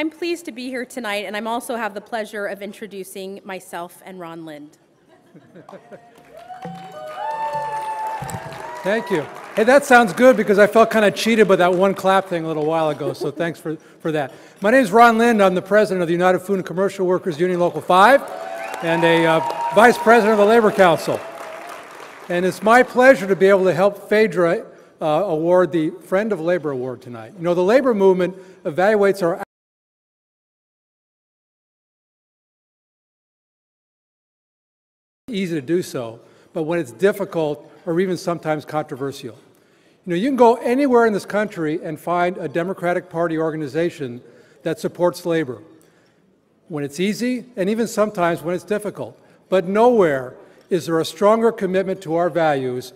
I'm pleased to be here tonight, and I'm also have the pleasure of introducing myself and Ron Lind. Thank you. Hey, that sounds good because I felt kind of cheated by that one clap thing a little while ago, so thanks for that. My name is Ron Lind. I'm the president of the United Food and Commercial Workers Union Local 5 and a vice president of the Labor Council. And it's my pleasure to be able to help Phaedra award the Friend of Labor Award tonight. You know, the labor movement evaluates our easy to do so, but when it's difficult or even sometimes controversial. You know, you can go anywhere in this country and find a Democratic Party organization that supports labor when it's easy and even sometimes when it's difficult. But nowhere is there a stronger commitment to our values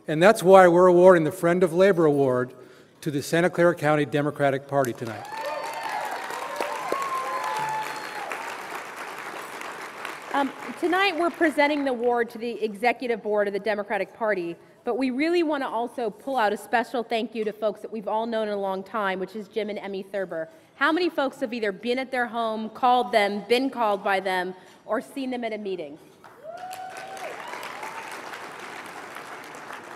and that's why we're awarding the Friend of Labor Award to the Santa Clara County Democratic Party tonight. Tonight we're presenting the award to the Executive Board of the Democratic Party, but we really want to also pull out a special thank you to folks that we've all known in a long time, which is Jim and Emmy Thurber. How many folks have either been at their home, called them, been called by them, or seen them at a meeting?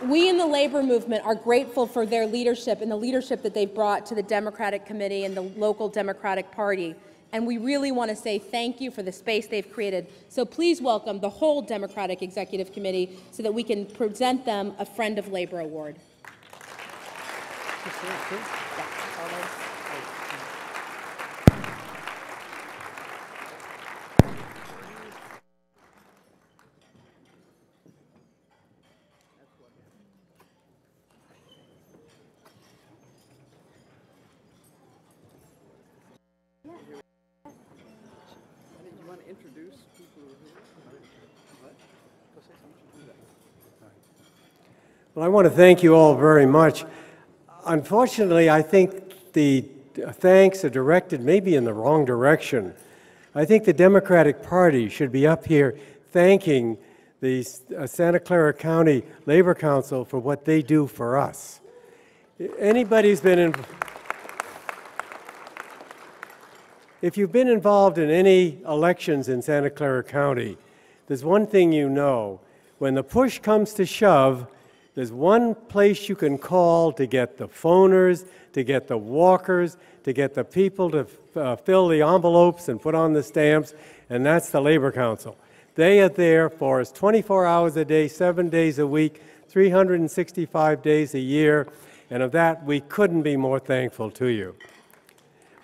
We in the labor movement are grateful for their leadership and the leadership that they've brought to the Democratic Committee and the local Democratic Party. And we really want to say thank you for the space they've created. So please welcome the whole Democratic Executive Committee so that we can present them a Friend of Labor Award. Well, I want to thank you all very much. Unfortunately, I think the thanks are directed maybe in the wrong direction. I think the Democratic Party should be up here thanking the Santa Clara County Labor Council for what they do for us. Anybody's been in, if you've been involved in any elections in Santa Clara County, there's one thing you know. When the push comes to shove, there's one place you can call to get the phoners, to get the walkers, to get the people to fill the envelopes and put on the stamps, and that's the Labor Council. They are there for us 24 hours a day, 7 days a week, 365 days a year, and of that we couldn't be more thankful to you.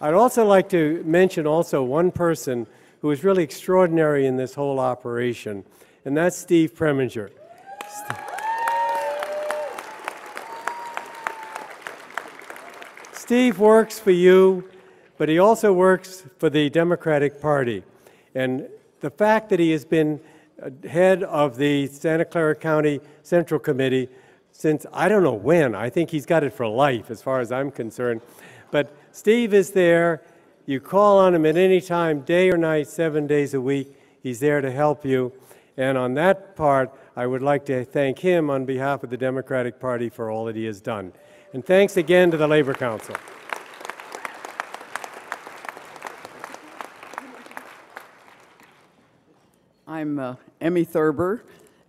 I'd also like to mention also one person who is really extraordinary in this whole operation, and that's Steve Preminger. Steve works for you, but he also works for the Democratic Party. And the fact that he has been head of the Santa Clara County Central Committee since I don't know when. I think he's got it for life as far as I'm concerned. But Steve is there. You call on him at any time, day or night, 7 days a week. He's there to help you. And on that part, I would like to thank him on behalf of the Democratic Party for all that he has done. And thanks again to the Labor Council. I'm Emmy Thurber,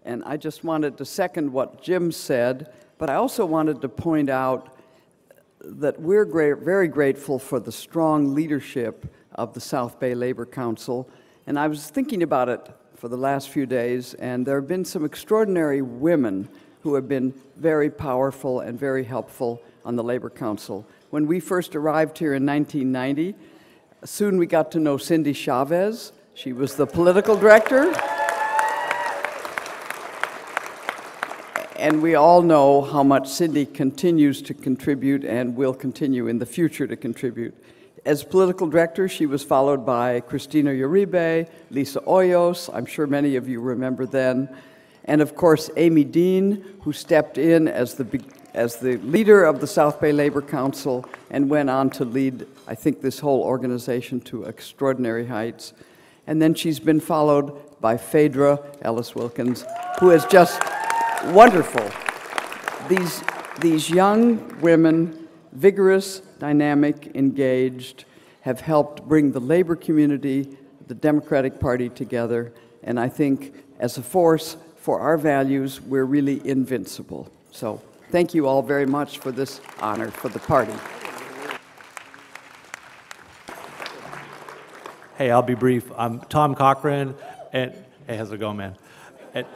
and I just wanted to second what Jim said, but I also wanted to point out that we're very grateful for the strong leadership of the South Bay Labor Council. And I was thinking about it for the last few days, and there have been some extraordinary women who have been very powerful and very helpful on the Labor Council. When we first arrived here in 1990, soon we got to know Cindy Chavez. She was the political director. And we all know how much Cindy continues to contribute and will continue in the future to contribute. As political director, she was followed by Cristina Uribe, Lisa Hoyos, I'm sure many of you remember then, and of course Amy Dean, who stepped in as the leader of the South Bay Labor Council and went on to lead, I think, this whole organization to extraordinary heights. And then she's been followed by Phaedra Ellis-Lamkins, who is just wonderful. these young women, vigorous, dynamic, engaged, have helped bring the labor community, the Democratic Party together, and I think as a force for our values, we're really invincible. So thank you all very much for this honor for the party. Hey, I'll be brief. I'm Tom Cochran, and hey, how's it going, man? And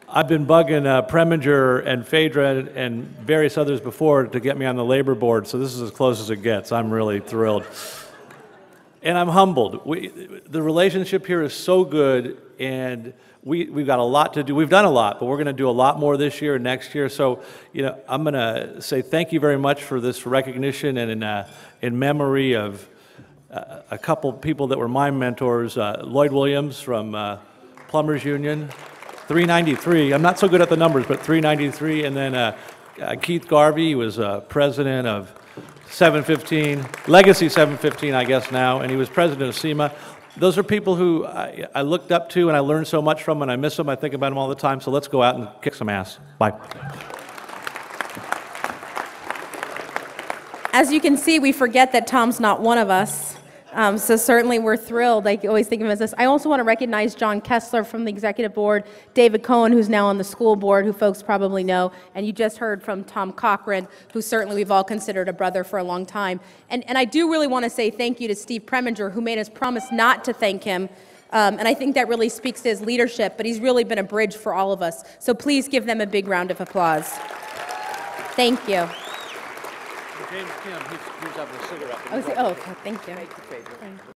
I've been bugging Preminger and Phaedra and various others before to get me on the labor board, so this is as close as it gets. I'm really thrilled. And I'm humbled. The relationship here is so good, and we've got a lot to do. We've done a lot, but we're going to do a lot more this year and next year. So, I'm going to say thank you very much for this recognition, and in memory of a couple people that were my mentors, Lloyd Williams from Plumbers Union, 393. I'm not so good at the numbers, but 393. And then Keith Garvey, he was president of 715, Legacy 715, I guess now, and he was president of SEMA. Those are people who I looked up to and I learned so much from, and I miss them. I think about them all the time, so let's go out and kick some ass. Bye. As you can see, we forget that Tom's not one of us. So certainly we're thrilled. I always think of him as this. I also want to recognize John Kessler from the executive board, David Cohen, who's now on the school board, who folks probably know, and you just heard from Tom Cochran, who certainly we've all considered a brother for a long time. And I do really want to say thank you to Steve Preminger, who made us promise not to thank him. And I think that really speaks to his leadership, but he's really been a bridge for all of us. So please give them a big round of applause. Thank you. James Kim, he's having a cigarette. Okay, thank you.